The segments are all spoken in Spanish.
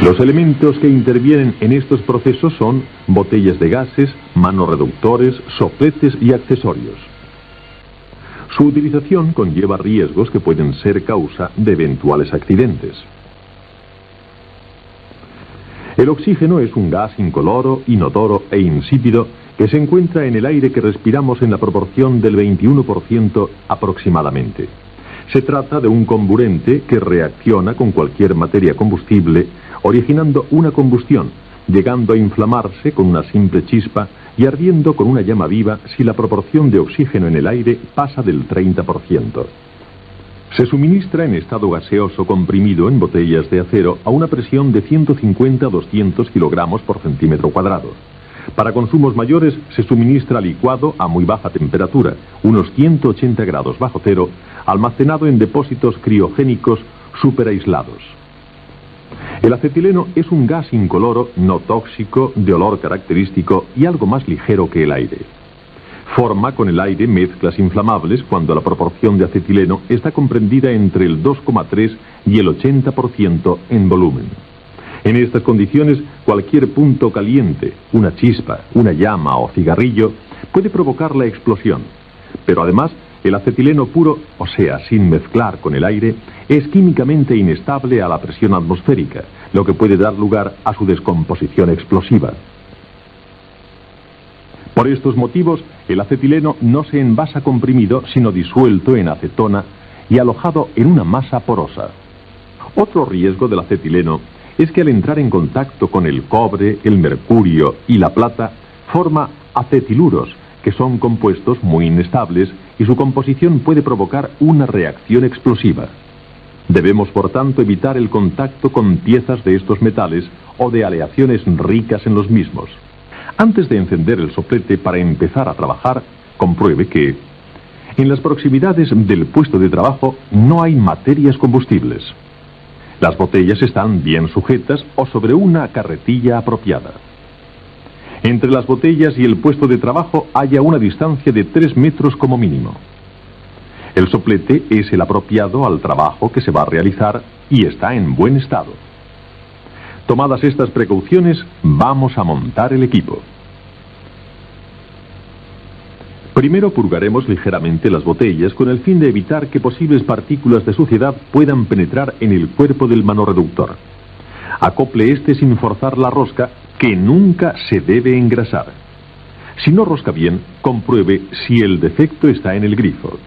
Los elementos que intervienen en estos procesos son botellas de gases, manorreductores, sopletes y accesorios. Su utilización conlleva riesgos que pueden ser causa de eventuales accidentes. El oxígeno es un gas incoloro, inodoro e insípido que se encuentra en el aire que respiramos en la proporción del 21% aproximadamente. Se trata de un comburente que reacciona con cualquier materia combustible, originando una combustión, llegando a inflamarse con una simple chispa y ardiendo con una llama viva si la proporción de oxígeno en el aire pasa del 30%. Se suministra en estado gaseoso comprimido en botellas de acero a una presión de 150 a 200 kilogramos por centímetro cuadrado. Para consumos mayores se suministra licuado a muy baja temperatura, unos 180 grados bajo cero, almacenado en depósitos criogénicos superaislados. El acetileno es un gas incoloro, no tóxico, de olor característico y algo más ligero que el aire. Forma con el aire mezclas inflamables cuando la proporción de acetileno está comprendida entre el 2,3 y el 80% en volumen. En estas condiciones, cualquier punto caliente, una chispa, una llama o cigarrillo, puede provocar la explosión. Pero además, el acetileno puro, o sea, sin mezclar con el aire, es químicamente inestable a la presión atmosférica, lo que puede dar lugar a su descomposición explosiva. Por estos motivos, el acetileno no se envasa comprimido, sino disuelto en acetona y alojado en una masa porosa. Otro riesgo del acetileno es que al entrar en contacto con el cobre, el mercurio y la plata, forma acetiluros, que son compuestos muy inestables y su composición puede provocar una reacción explosiva. Debemos, por tanto, evitar el contacto con piezas de estos metales o de aleaciones ricas en los mismos. Antes de encender el soplete para empezar a trabajar, compruebe que en las proximidades del puesto de trabajo no hay materias combustibles. Las botellas están bien sujetas o sobre una carretilla apropiada. Entre las botellas y el puesto de trabajo haya una distancia de 3 metros como mínimo. El soplete es el apropiado al trabajo que se va a realizar y está en buen estado. Tomadas estas precauciones, vamos a montar el equipo. Primero purgaremos ligeramente las botellas con el fin de evitar que posibles partículas de suciedad puedan penetrar en el cuerpo del manorreductor. Acople este sin forzar la rosca, que nunca se debe engrasar. Si no rosca bien, compruebe si el defecto está en el grifo.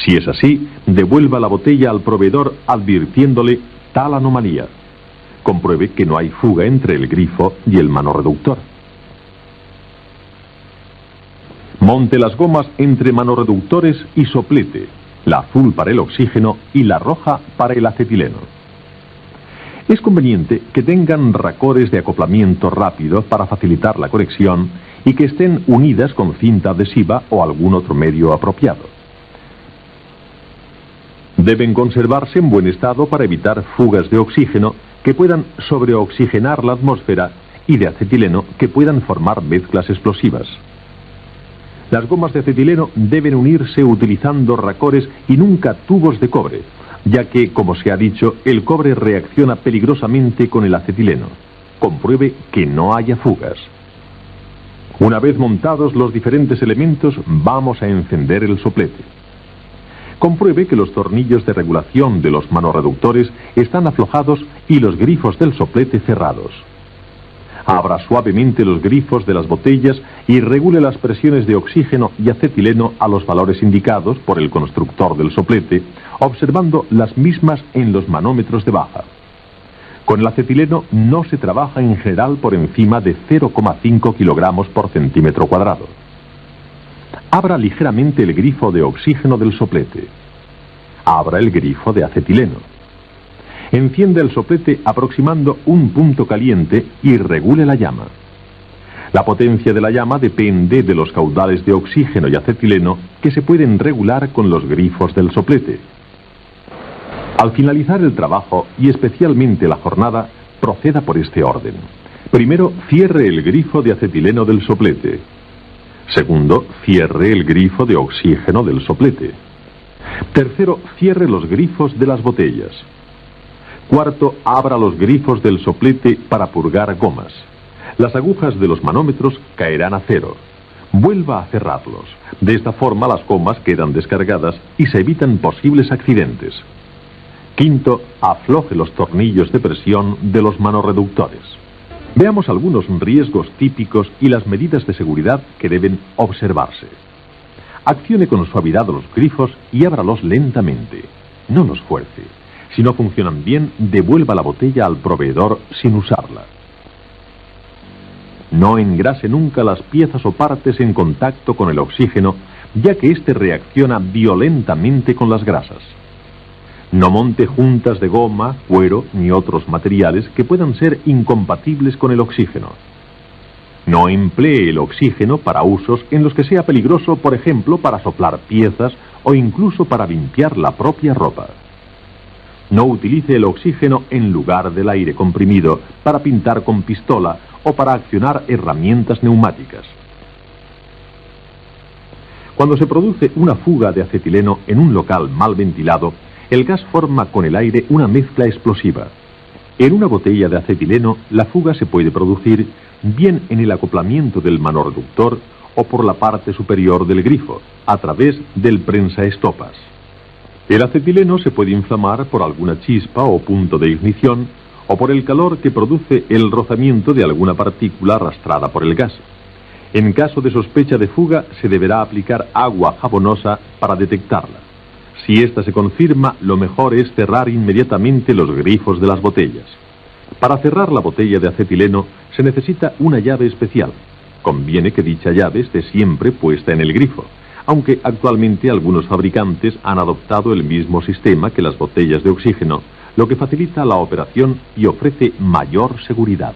Si es así, devuelva la botella al proveedor advirtiéndole tal anomalía. Compruebe que no hay fuga entre el grifo y el manorreductor. Monte las gomas entre manorreductores y soplete, la azul para el oxígeno y la roja para el acetileno. Es conveniente que tengan racores de acoplamiento rápido para facilitar la conexión y que estén unidas con cinta adhesiva o algún otro medio apropiado. Deben conservarse en buen estado para evitar fugas de oxígeno que puedan sobreoxigenar la atmósfera y de acetileno que puedan formar mezclas explosivas. Las gomas de acetileno deben unirse utilizando racores y nunca tubos de cobre, ya que, como se ha dicho, el cobre reacciona peligrosamente con el acetileno. Compruebe que no haya fugas. Una vez montados los diferentes elementos, vamos a encender el soplete. Compruebe que los tornillos de regulación de los manorreductores están aflojados y los grifos del soplete cerrados. Abra suavemente los grifos de las botellas y regule las presiones de oxígeno y acetileno a los valores indicados por el constructor del soplete, observando las mismas en los manómetros de baja. Con el acetileno no se trabaja en general por encima de 0,5 kilogramos por centímetro cuadrado. Abra ligeramente el grifo de oxígeno del soplete. Abra el grifo de acetileno. Encienda el soplete aproximando un punto caliente y regule la llama. La potencia de la llama depende de los caudales de oxígeno y acetileno que se pueden regular con los grifos del soplete. Al finalizar el trabajo y especialmente la jornada, proceda por este orden. Primero, cierre el grifo de acetileno del soplete. Segundo, cierre el grifo de oxígeno del soplete. Tercero, cierre los grifos de las botellas. Cuarto, abra los grifos del soplete para purgar gomas. Las agujas de los manómetros caerán a cero. Vuelva a cerrarlos. De esta forma las gomas quedan descargadas y se evitan posibles accidentes. Quinto, afloje los tornillos de presión de los manorreductores. Veamos algunos riesgos típicos y las medidas de seguridad que deben observarse. Accione con suavidad los grifos y ábralos lentamente. No los fuerce. Si no funcionan bien, devuelva la botella al proveedor sin usarla. No engrase nunca las piezas o partes en contacto con el oxígeno, ya que éste reacciona violentamente con las grasas. No monte juntas de goma, cuero ni otros materiales que puedan ser incompatibles con el oxígeno. No emplee el oxígeno para usos en los que sea peligroso, por ejemplo, para soplar piezas o incluso para limpiar la propia ropa. No utilice el oxígeno en lugar del aire comprimido para pintar con pistola o para accionar herramientas neumáticas. Cuando se produce una fuga de acetileno en un local mal ventilado, el gas forma con el aire una mezcla explosiva. En una botella de acetileno, la fuga se puede producir bien en el acoplamiento del manorreductor o por la parte superior del grifo, a través del prensaestopas. El acetileno se puede inflamar por alguna chispa o punto de ignición o por el calor que produce el rozamiento de alguna partícula arrastrada por el gas. En caso de sospecha de fuga, se deberá aplicar agua jabonosa para detectarla. Si esta se confirma, lo mejor es cerrar inmediatamente los grifos de las botellas. Para cerrar la botella de acetileno se necesita una llave especial. Conviene que dicha llave esté siempre puesta en el grifo, aunque actualmente algunos fabricantes han adoptado el mismo sistema que las botellas de oxígeno, lo que facilita la operación y ofrece mayor seguridad.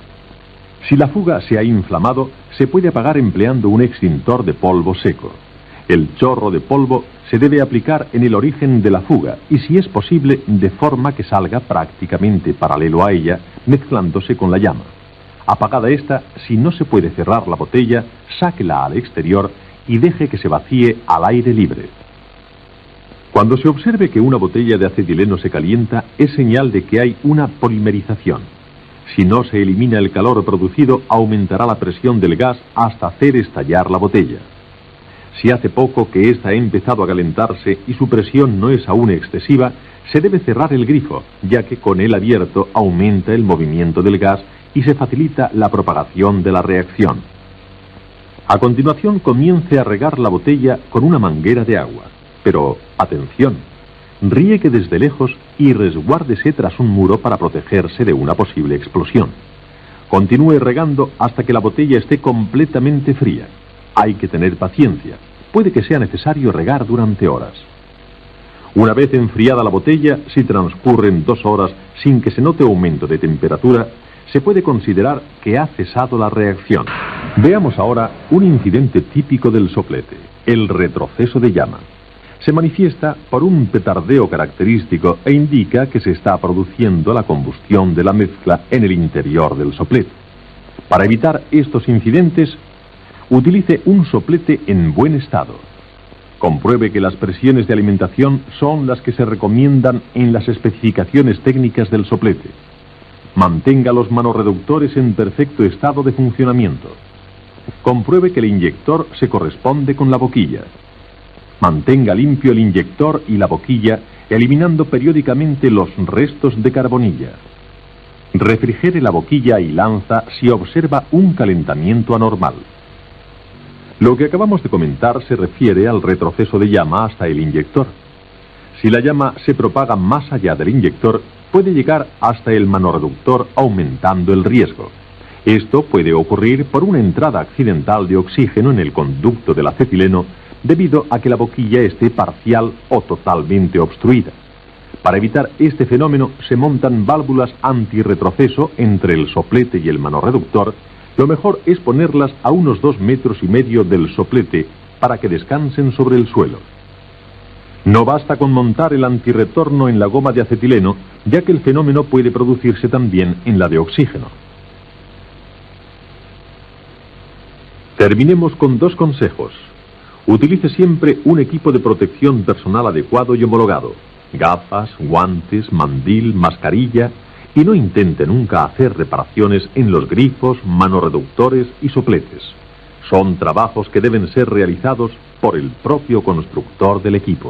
Si la fuga se ha inflamado, se puede apagar empleando un extintor de polvo seco. El chorro de polvo se debe aplicar en el origen de la fuga y, si es posible, de forma que salga prácticamente paralelo a ella, mezclándose con la llama. Apagada esta, si no se puede cerrar la botella, sáquela al exterior y deje que se vacíe al aire libre. Cuando se observe que una botella de acetileno se calienta, es señal de que hay una polimerización. Si no se elimina el calor producido, aumentará la presión del gas hasta hacer estallar la botella. Si hace poco que ésta ha empezado a calentarse y su presión no es aún excesiva, se debe cerrar el grifo, ya que con él abierto aumenta el movimiento del gas y se facilita la propagación de la reacción. A continuación, comience a regar la botella con una manguera de agua. Pero, atención, riegue desde lejos y resguárdese tras un muro para protegerse de una posible explosión. Continúe regando hasta que la botella esté completamente fría. Hay que tener paciencia. Puede que sea necesario regar durante horas. Una vez enfriada la botella, si transcurren 2 horas sin que se note aumento de temperatura, se puede considerar que ha cesado la reacción. Veamos ahora un incidente típico del soplete, el retroceso de llama. Se manifiesta por un petardeo característico e indica que se está produciendo la combustión de la mezcla en el interior del soplete. Para evitar estos incidentes, utilice un soplete en buen estado. Compruebe que las presiones de alimentación son las que se recomiendan en las especificaciones técnicas del soplete. Mantenga los manorreductores en perfecto estado de funcionamiento. Compruebe que el inyector se corresponde con la boquilla. Mantenga limpio el inyector y la boquilla, eliminando periódicamente los restos de carbonilla. Refrigere la boquilla y lanza si observa un calentamiento anormal. Lo que acabamos de comentar se refiere al retroceso de llama hasta el inyector. Si la llama se propaga más allá del inyector, puede llegar hasta el manorreductor, aumentando el riesgo. Esto puede ocurrir por una entrada accidental de oxígeno en el conducto del acetileno, debido a que la boquilla esté parcial o totalmente obstruida. Para evitar este fenómeno, se montan válvulas antirretroceso entre el soplete y el manorreductor. Lo mejor es ponerlas a unos 2,5 metros del soplete para que descansen sobre el suelo. No basta con montar el antirretorno en la goma de acetileno, ya que el fenómeno puede producirse también en la de oxígeno. Terminemos con 2 consejos. Utilice siempre un equipo de protección personal adecuado y homologado. gafas, guantes, mandil, mascarilla, y no intente nunca hacer reparaciones en los grifos, manorreductores y sopletes. Son trabajos que deben ser realizados por el propio constructor del equipo.